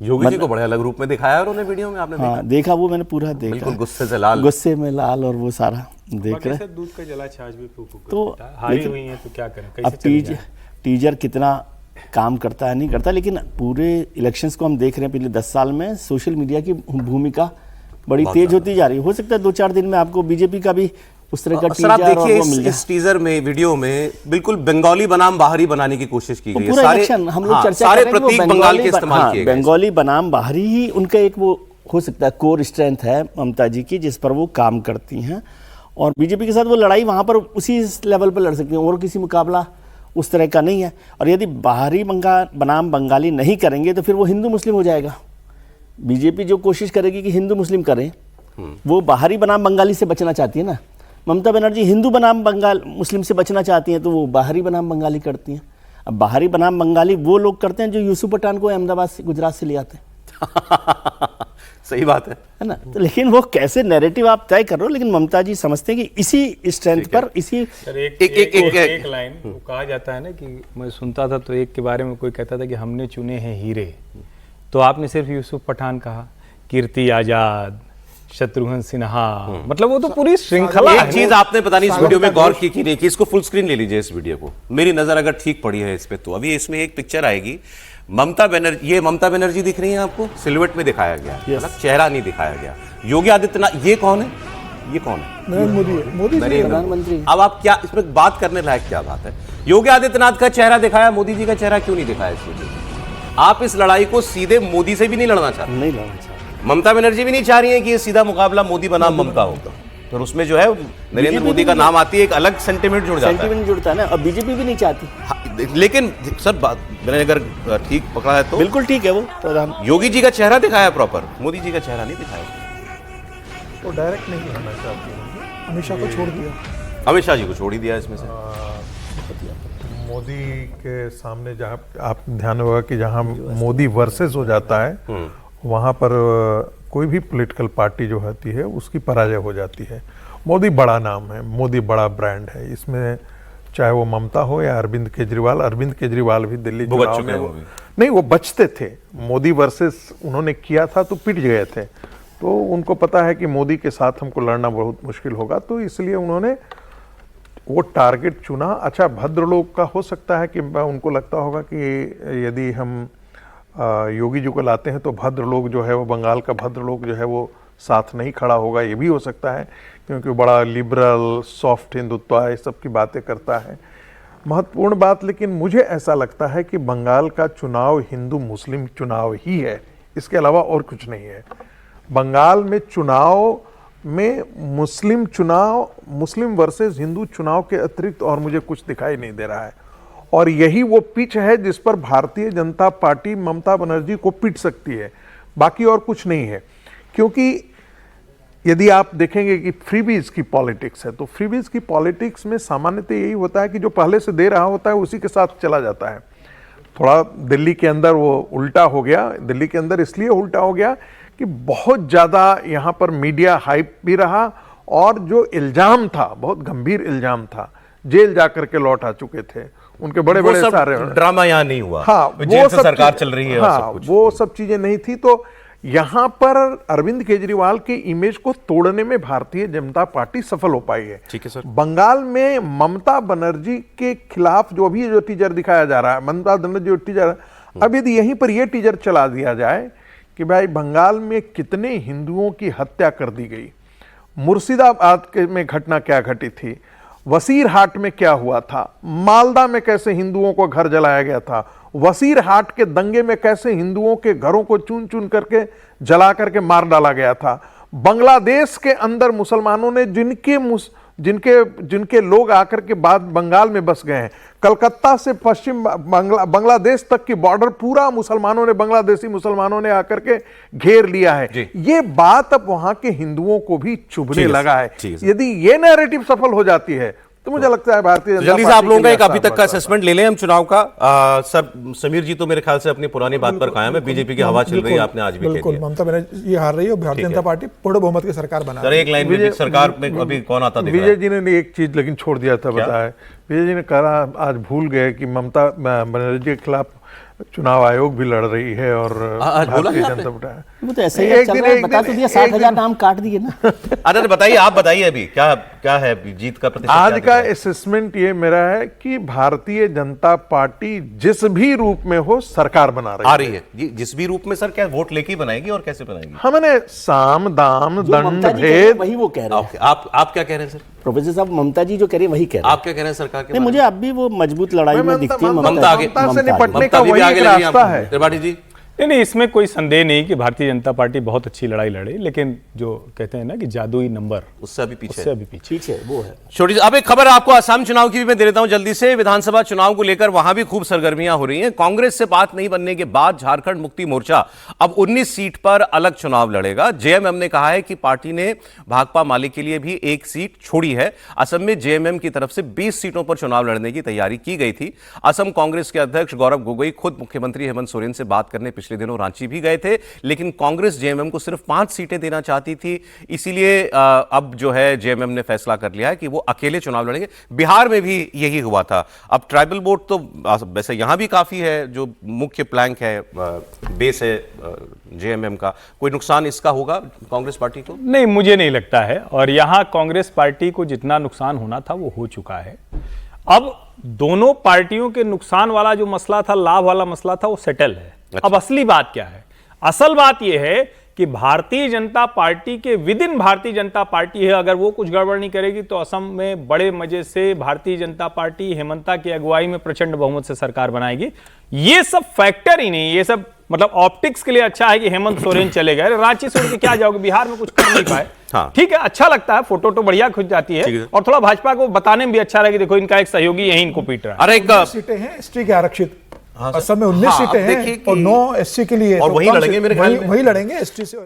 योगी जी को बड़े अलग रूप में दिखाया उन्होंने वीडियो में, आपने हाँ देखा, वो मैंने पूरा देखा, बिल्कुल गुस्से से लाल, गुस्से में लाल, और वो सारा देख रहे। दूध का जला छाछ भी फूक तो हारी हुई है तो क्या करें, अब टीजर कितना काम करता है नहीं करता, लेकिन पूरे इलेक्शंस को हम देख रहे हैं पिछले 10 साल में सोशल मीडिया की भूमिका बड़ी तेज होती जा रही है। हो सकता है 2-4 दिन में आपको बीजेपी का भी उस तरह का सर आप टीजर देखिए इस टीजर में, वीडियो में बिल्कुल बंगाली बनाम बाहरी बनाने की कोशिश की गई है। पूरा इलेक्शन हम लोग चर्चा सारे कर रहे हैं प्रतीक बंगाल के इस्तेमाल किए गए। बंगाली बनाम बाहरी ही उनका एक वो हो सकता है कोर स्ट्रेंथ है ममता जी की, जिस पर वो काम करती हैं, और बीजेपी के साथ वो लड़ाई वहां पर उसी लेवल पर लड़ सकती हैं, और किसी मुकाबला उस तरह का नहीं है। और यदि बाहरी बनाम बंगाली नहीं करेंगे तो फिर वो हिंदू मुस्लिम हो जाएगा। बीजेपी जो कोशिश करेगी कि हिंदू मुस्लिम करें, वो बाहरी बनाम बंगाली से बचना चाहती है ना। ममता बनर्जी हिंदू बनाम बंगाल मुस्लिम से बचना चाहती हैं, तो वो बाहरी बनाम बंगाली करती हैं। अब बाहरी बनाम बंगाली वो लोग करते हैं जो यूसुफ पठान को अहमदाबाद से, गुजरात से ले आते हैं। सही बात है ना। तो लेकिन वो कैसे नैरेटिव आप तय कर रहे हो, लेकिन ममता जी समझते हैं कि इसी स्ट्रेंथ पर, इसी एक लाइन कहा जाता है ना कि मैं सुनता था तो एक के बारे में कोई कहता था कि हमने चुने हैं हीरे, तो आपने सिर्फ यूसुफ पठान कहा, कीर्ति आजाद, शत्रुघ्न सिन्हा, मतलब वो तो पूरी श्रृंखला। एक चीज आपने पता नहीं इस वीडियो में गौर की नहीं कि इसको फुल स्क्रीन ले लीजिए इस वीडियो को, मेरी नजर अगर ठीक पड़ी है इस पे तो अभी इसमें एक पिक्चर आएगी ममता बनर्जी, ये ममता बनर्जी दिख रही है आपको, सिलुएट में दिखाया गया, मतलब चेहरा नहीं दिखाया गया। योगी आदित्यनाथ, ये कौन है, ये कौन है? नरेंद्र मोदी प्रधानमंत्री। अब आप क्या इसमें बात करने लायक क्या बात है? योगी आदित्यनाथ का चेहरा दिखाया, मोदी जी का चेहरा क्यों नहीं दिखाया इस वीडियो में? आप इस लड़ाई को सीधे मोदी से भी नहीं लड़ना चाहते, नहीं लड़ना चाहते। ममता बनर्जी भी नहीं चाह रही है कि ये सीधा मुकाबला मोदी बनाम ममता होगा, तो उसमें जो है नरेंद्र मोदी का नाम आती है, एक अलग सेंटिमेंट जुड़ जाता है, सेंटिमेंट जुड़ता है ना। और बीजेपी भी नहीं चाहती। लेकिन सर बात मैंने अगर ठीक पकड़ा है तो बिल्कुल ठीक है। वो योगी जी का चेहरा दिखाया प्रॉपर, मोदी जी का चेहरा नहीं दिखाया। तो डायरेक्ट नहीं करना चाहती हूँ, अमित शाह को छोड़ दिया, अमित शाह जी को छोड़ ही दिया इसमें से। मोदी के सामने जहाँ आप ध्यान होगा कि जहाँ मोदी वर्सेस हो जाता है वहाँ पर कोई भी पॉलिटिकल पार्टी जो होती है उसकी पराजय हो जाती है। मोदी बड़ा नाम है, मोदी बड़ा ब्रांड है, इसमें चाहे वो ममता हो या अरविंद केजरीवाल। अरविंद केजरीवाल भी दिल्ली चुनाव में नहीं, वो बचते थे। मोदी वर्सेस उन्होंने किया था तो पिट गए थे, तो उनको पता है कि मोदी के साथ हमको लड़ना बहुत मुश्किल होगा, तो इसलिए उन्होंने वो टारगेट चुना। अच्छा, भद्र लोग का हो सकता है कि उनको लगता होगा कि यदि हम योगी जी को लाते हैं तो भद्र लोग जो है वो, बंगाल का भद्र लोग जो है वो साथ नहीं खड़ा होगा, ये भी हो सकता है, क्योंकि बड़ा लिबरल सॉफ्ट हिंदुत्व ये सब की बातें करता है। महत्वपूर्ण बात, लेकिन मुझे ऐसा लगता है कि बंगाल का चुनाव हिंदू मुस्लिम चुनाव ही है, इसके अलावा और कुछ नहीं है। बंगाल में चुनाव में मुस्लिम वर्सेस हिंदू चुनाव के अतिरिक्त और मुझे कुछ दिखाई नहीं दे रहा है, और यही वो पिच है जिस पर भारतीय जनता पार्टी ममता बनर्जी को पीट सकती है, बाकी और कुछ नहीं है। क्योंकि यदि आप देखेंगे कि फ्रीबीज की पॉलिटिक्स है, तो फ्रीबीज की पॉलिटिक्स में सामान्यतः यही होता है कि जो पहले से दे रहा होता है उसी के साथ चला जाता है। थोड़ा दिल्ली के अंदर वो उल्टा हो गया, दिल्ली के अंदर इसलिए उल्टा हो गया कि बहुत ज़्यादा यहाँ पर मीडिया हाइप भी रहा, और जो इल्ज़ाम था बहुत गंभीर इल्ज़ाम था, जेल जाकर के लौट आ चुके थे उनके बड़े बड़े सारे ड्रामा यहाँ नहीं हुआ। हाँ, वो सब सरकार चल रही है, हाँ, वो सब चीजें नहीं थी। तो यहाँ पर अरविंद केजरीवाल के इमेज को तोड़ने में भारतीय जनता पार्टी सफल हो पाई है। ठीक है सर। बंगाल में ममता बनर्जी के खिलाफ जो भी जो टीजर दिखाया जा रहा है, ममता बनर्जी जो टीजर, अब यदि यहीं पर यह टीजर चला दिया जाए कि भाई बंगाल में कितने हिंदुओं की हत्या कर दी गई, मुर्शिदाबाद में घटना क्या घटी थी, वसीरहाट में क्या हुआ था, मालदा में कैसे हिंदुओं को घर जलाया गया था, वसीरहाट के दंगे में कैसे हिंदुओं के घरों को चुन चुन करके जला करके मार डाला गया था, बांग्लादेश के अंदर मुसलमानों ने जिनके लोग आकर के बाद बंगाल में बस गए हैं, कलकत्ता से पश्चिम बांग्लादेश तक की बॉर्डर पूरा मुसलमानों ने, बांग्लादेशी मुसलमानों ने आकर के घेर लिया है। ये बात अब वहां के हिंदुओं को भी चुभने लगा है। यदि ये नैरेटिव सफल हो जाती है तो मुझे लगता है भारतीय जनता जल्दी से आप लोगों का एक अभी तक का असेसमेंट ले लें हम चुनाव का। सर समीर जी तो मेरे ख्याल से अपनी पुरानी बात पर कायम है, बीजेपी की हवा चल रही है, आपने आज भी बिल्कुल ममता बनर्जी हार रही है और भारतीय जनता पार्टी पूर्ण बहुमत की सरकार बना रही है। एक लाइन में सरकार में अभी कौन आता दिख रहा है? विजय जी ने एक चीज लेकिन छोड़ दिया था, बताया विजय जी ने कहा, आज भूल गए कि ममता बनर्जी के खिलाफ चुनाव आयोग भी लड़ रही है और आज बोला भारतीय क्या जनता पार्टी वो तो ऐसे ही चल रहा है, बता तो दिया 60,000 नाम काट दिए ना। अरे बताइए, आप बताइए अभी क्या क्या है अभी जीत का प्रतिशत? आज क्या का दिख रहा असेसमेंट ये मेरा है कि भारतीय जनता पार्टी जिस भी रूप में हो सरकार बना है? आ रही रही है जी, जिस भी रूप में सर, क्या वोट लेके ही बनाएगी और कैसे बनाएगी? हमने साम दाम जो दंड ममता जी कह रहे हैं, भेद वही वो कह रहे हैं। ओके, आप क्या कह रहे हैं सर? प्रोफेसर साहब ममता जी जो कह रही है वही कह रहे हैं। आप क्या कह रहे हैं सरकार के नहीं, बारे मुझे अब भी वो मजबूत लड़ाई मैं में दिखती है ममता आगे- ममता से ममता आगे। निपटने ममता का भी वही आगे एक लग रही है रास्ता आपको। है। त्रिपाठी जी, नहीं, इसमें कोई संदेह नहीं कि भारतीय जनता पार्टी बहुत अच्छी लड़ाई लड़े, लेकिन जो कहते हैं ना कि जादुई नंबर, उससे अभी पीछे उससे अभी पीछे। पीछे वो है। छोटी सी अब एक खबर आपको असम चुनाव की भी मैं दे देता हूं जल्दी से। विधानसभा चुनाव को लेकर वहां भी खूब सरगर्मियां हो रही हैं। कांग्रेस से बात नहीं बनने के बाद झारखंड मुक्ति मोर्चा अब 19 सीट पर अलग चुनाव लड़ेगा। जेएमएम ने कहा है कि पार्टी ने भाकपा माले के लिए भी एक सीट छोड़ी है। असम में जेएमएम की तरफ से 20 सीटों पर चुनाव लड़ने की तैयारी की गई थी। असम कांग्रेस के अध्यक्ष गौरव गोगोई खुद मुख्यमंत्री हेमंत सोरेन से बात करने पिछले दिनों रांची भी गए थे, लेकिन कांग्रेस जेएमएम को सिर्फ 5 सीटें देना चाहती थी। इसीलिए अब जो है जेएमएम ने फैसला कर लिया है कि वो अकेले चुनाव लड़ेंगे। बिहार में भी यही हुआ था। अब ट्राइबल वोट तो वैसे यहां भी काफी है, जो मुख्य प्लैंक है, बेस है जेएमएम का। कोई नुकसान इसका होगा कांग्रेस पार्टी को? नहीं, मुझे नहीं लगता है। और यहां कांग्रेस पार्टी को जितना नुकसान होना था वो हो चुका है। अब दोनों पार्टियों के नुकसान वाला जो मसला था, लाभ वाला मसला था, वो सेटल है। अब असली बात क्या है? असल बात यह है कि भारतीय जनता पार्टी के with in Bharatiya Janata party है, अगर वो कुछ गड़बड़ नहीं करेगी तो असम में बड़े मजे से भारतीय जनता पार्टी हेमंता की अगुवाई में प्रचंड बहुमत से सरकार बनाएगी। ये सब फैक्टर ही नहीं, ये सब मतलब ऑप्टिक्स के लिए अच्छा है कि हेमंत सोरेन चले गए, रांची से उड़ के क्या जाओगे, बिहार में कुछ कर नहीं पाए। हाँ। ठीक है, अच्छा लगता है, फोटो तो बढ़िया खिंच जाती है और थोड़ा भाजपा को बताने में भी अच्छा लगे, देखो इनका एक सहयोगी यही इनको पीट रहा है। अरे एक सीटें हैं एसटी के आरक्षित, असम में 19 हाँ, सीटें अब देखिए हैं कि- और 9 एससी के लिए, और तो वही कम लड़ेंगे से- मेरे ख्याल में। वही लड़ेंगे एसटी से।